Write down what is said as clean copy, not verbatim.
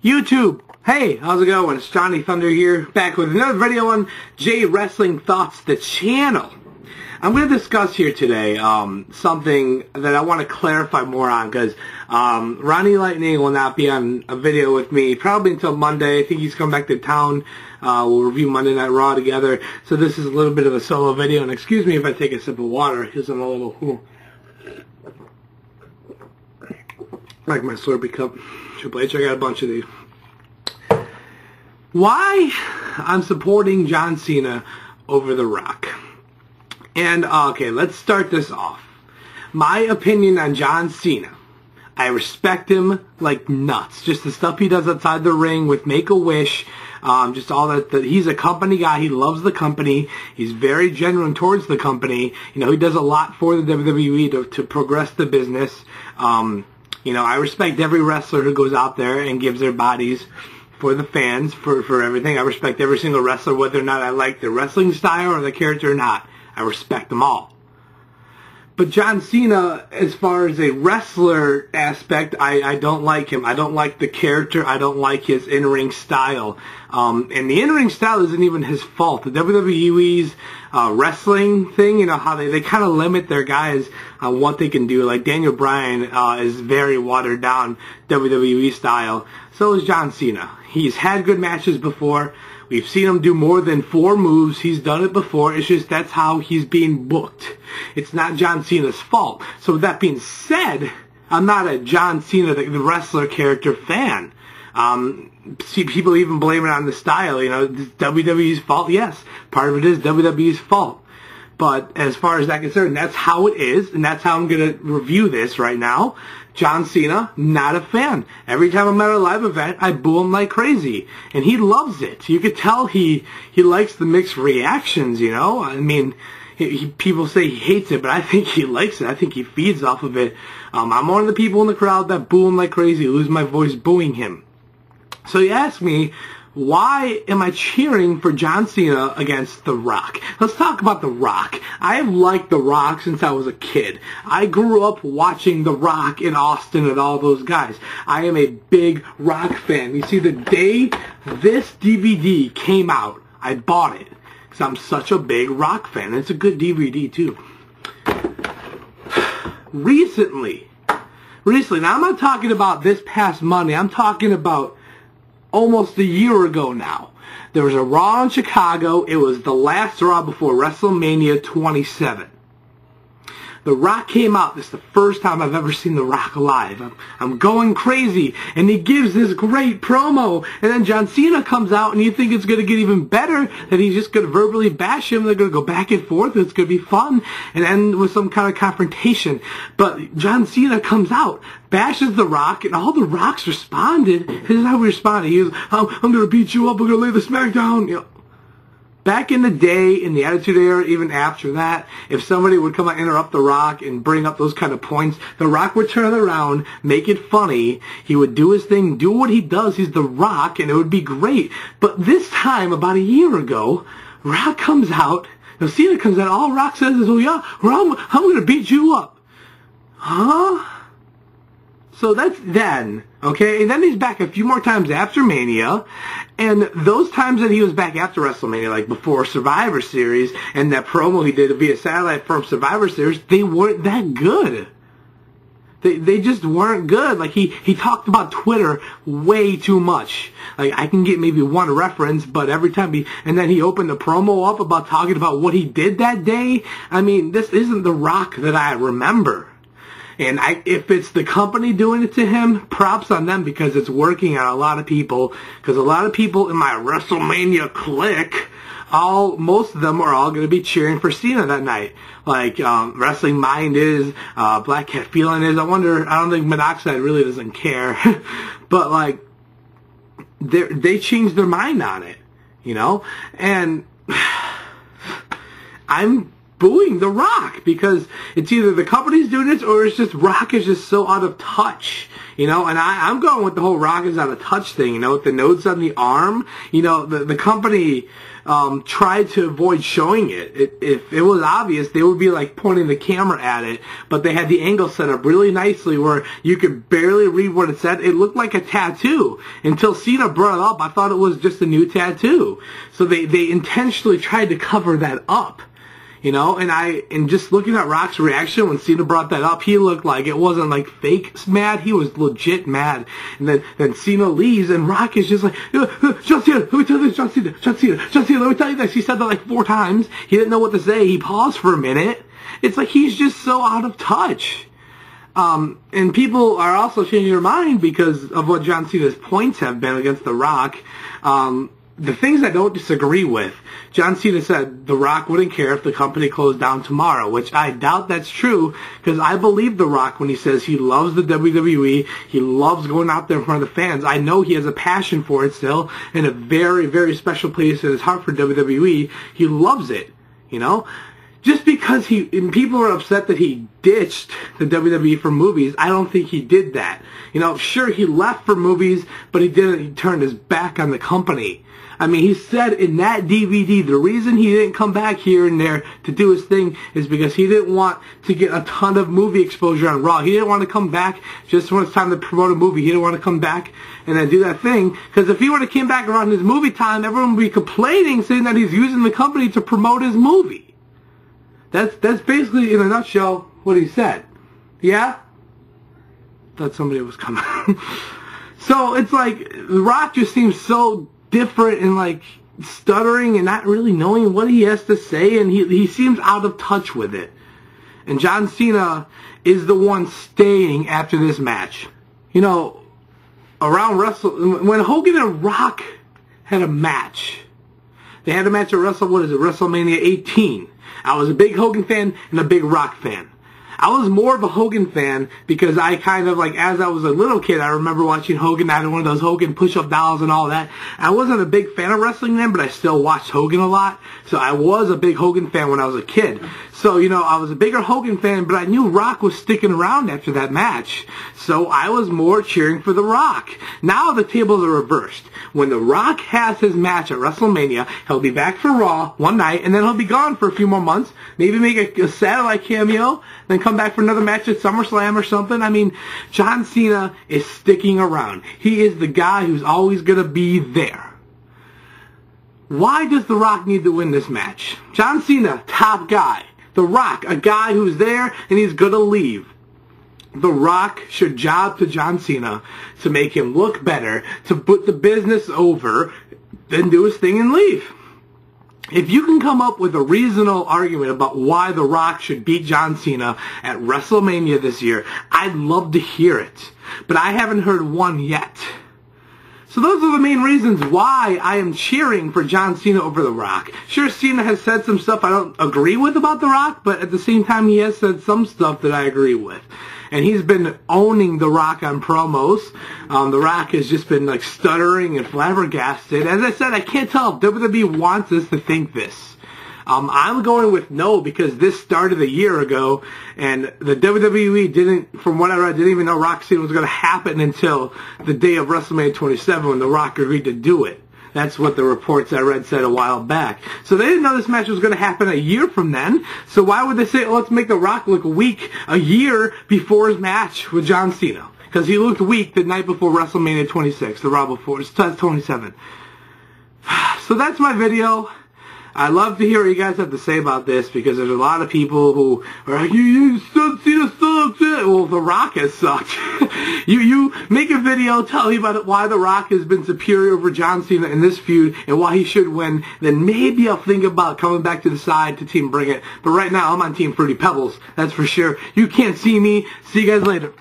YouTube, hey, how's it going? It's Johnny Thunder here, back with another video on J Wrestling Thoughts, the channel. I'm going to discuss here today something that I want to clarify more on, because Ronnie Lightning will not be on a video with me probably until Monday. I think he's coming back to town. We'll review Monday Night Raw together. So this is a little bit of a solo video, and excuse me if I take a sip of water, because I'm a little... like my Slurpee cup. Triple H, I got a bunch of these. Why I'm supporting John Cena over The Rock. And, okay, let's start this off. My opinion on John Cena. I respect him like nuts. Just the stuff he does outside the ring with Make-A-Wish. Just all that. He's a company guy. He loves the company. He's very genuine towards the company. You know, he does a lot for the WWE to progress the business. You know, I respect every wrestler who goes out there and gives their bodies for the fans, for everything. I respect every single wrestler, whether or not I like their wrestling style or the character or not. I respect them all. But John Cena, as far as a wrestler aspect, I don't like him. I don't like the character. I don't like his in-ring style. And the in-ring style isn't even his fault. The WWE's wrestling thing, you know, how they kind of limit their guys on what they can do. Like Daniel Bryan is very watered down WWE style. So is John Cena. He's had good matches before. We've seen him do more than 4 moves. He's done it before. It's just that's how he's being booked. It's not John Cena's fault. So with that being said, I'm not a John Cena, the wrestler character fan. See, people even blame it on the style. You know, it's WWE's fault. Yes, part of it is WWE's fault. But as far as I'm concerned, that's how it is, and that's how I'm going to review this right now. John Cena, not a fan. Every time I'm at a live event, I boo him like crazy. And he loves it. You could tell he likes the mixed reactions, you know? I mean, people say he hates it, but I think he likes it. I think he feeds off of it. I'm one of the people in the crowd that boo him like crazy, lose my voice booing him. So you ask me, why am I cheering for John Cena against The Rock? Let's talk about The Rock. I have liked The Rock since I was a kid. I grew up watching The Rock in Austin and all those guys. I am a big Rock fan. You see, the day this DVD came out, I bought it because I'm such a big Rock fan. And it's a good DVD, too. Recently, now I'm not talking about this past Monday. I'm talking about almost a year ago now. There was a Raw in Chicago. It was the last Raw before WrestleMania 27. The Rock came out. This is the first time I've ever seen The Rock live. I'm going crazy. And he gives this great promo. And then John Cena comes out, and you think it's going to get even better, that he's just going to verbally bash him. They're going to go back and forth. It's going to be fun and end with some kind of confrontation. But John Cena comes out, bashes The Rock, and all The Rock's responded. This is how he responded. He was, I'm going to beat you up. I'm going to lay the smack down. You know, back in the day, in the Attitude Era, even after that, if somebody would come and interrupt The Rock and bring up those kind of points, The Rock would turn around, make it funny, he would do his thing, do what he does, he's The Rock, and it would be great. But this time, about a year ago, Rock comes out, now Cena comes out, all Rock says is, oh yeah, well, I'm going to beat you up. Huh? So that's then, okay? And then he's back a few more times after Mania, and those times that he was back after WrestleMania, like before Survivor Series, and that promo he did via satellite from Survivor Series, they weren't that good. They just weren't good. Like, he talked about Twitter way too much. Like, I can get maybe one reference, but every time and then he opened the promo up about talking about what he did that day. I mean, this isn't The Rock that I remember. And if it's the company doing it to him, props on them, because it's working on a lot of people. Because a lot of people in my WrestleMania clique, most of them are all going to be cheering for Cena that night. Like, Wrestling Mind is, Black Cat Feeling is. I don't think Monoxide really doesn't care. But, like, they changed their mind on it, you know? And I'm booing The Rock because it's either the company's doing this or it's just Rock is just so out of touch, you know. And I'm going with the whole Rock is out of touch thing, you know, with the notes on the arm. You know, the company tried to avoid showing it. If it was obvious, they would be like pointing the camera at it, but they had the angle set up really nicely where you could barely read what it said. It looked like a tattoo. Until Cena brought it up, I thought it was just a new tattoo. So they intentionally tried to cover that up. You know, and just looking at Rock's reaction when Cena brought that up, he looked like it wasn't like fake mad, he was legit mad. And then Cena leaves and Rock is just like, John Cena, let me tell you this, John Cena, let me tell you this. He said that like 4 times. He didn't know what to say. He paused for a minute. It's like he's just so out of touch. And people are also changing their mind because of what John Cena's points have been against The Rock. The things I don't disagree with, John Cena said The Rock wouldn't care if the company closed down tomorrow, which I doubt that's true because I believe The Rock when he says he loves the WWE, he loves going out there in front of the fans. I know he has a passion for it still and a very, very special place in his heart for WWE. He loves it, you know? Just because people are upset that he ditched the WWE for movies, I don't think he did that. You know, sure, he left for movies, but he didn't. He turned his back on the company. I mean, he said in that DVD, the reason he didn't come back here and there to do his thing is because he didn't want to get a ton of movie exposure on Raw. He didn't want to come back just when it's time to promote a movie. He didn't want to come back and then do that thing. Because if he would have came back around his movie time, everyone would be complaining, saying that he's using the company to promote his movie. That's basically, in a nutshell, what he said. Yeah? Thought somebody was coming. So it's like, The Rock just seems so different and like stuttering and not really knowing what he has to say, and he seems out of touch with it. And John Cena is the one staying after this match. You know, around when Hogan and Rock had a match, they had a match at WrestleMania 18. I was a big Hogan fan and a big Rock fan. I was more of a Hogan fan because I kind of, like, as I was a little kid, I remember watching Hogan. I had one of those Hogan push-up dolls and all that. I wasn't a big fan of wrestling then, but I still watched Hogan a lot. So I was a big Hogan fan when I was a kid. So, you know, I was a bigger Hogan fan, but I knew Rock was sticking around after that match. So I was more cheering for The Rock. Now the tables are reversed. When The Rock has his match at WrestleMania, he'll be back for Raw one night, and then he'll be gone for a few more months. Maybe make a satellite cameo, then come back for another match at SummerSlam or something. I mean, John Cena is sticking around. He is the guy who's always going to be there. Why does The Rock need to win this match? John Cena, top guy. The Rock, a guy who's there and he's going to leave. The Rock should job to John Cena to make him look better, to put the business over, then do his thing and leave. If you can come up with a reasonable argument about why The Rock should beat John Cena at WrestleMania this year, I'd love to hear it. But I haven't heard one yet. So those are the main reasons why I am cheering for John Cena over The Rock. Sure, Cena has said some stuff I don't agree with about The Rock, but at the same time he has said some stuff that I agree with. And he's been owning The Rock on promos. The Rock has just been like stuttering and flabbergasted. As I said, I can't tell if WWE wants us to think this. I'm going with no because this started a year ago, and the WWE didn't, from what I read, didn't even know Rock Cena was going to happen until the day of WrestleMania 27 when The Rock agreed to do it. That's what the reports I read said a while back. So they didn't know this match was going to happen a year from then. So why would they say, oh, let's make The Rock look weak a year before his match with John Cena? Because he looked weak the night before WrestleMania 26, the Raw before, it's 27. So that's my video. I'd love to hear what you guys have to say about this because there's a lot of people who are like, you Cena sucks. Well, The Rock has sucked. you make a video, tell me about it, why The Rock has been superior over John Cena in this feud and why he should win. Then maybe I'll think about coming back to the side to Team Bring It. But right now, I'm on Team Fruity Pebbles. That's for sure. You can't see me. See you guys later.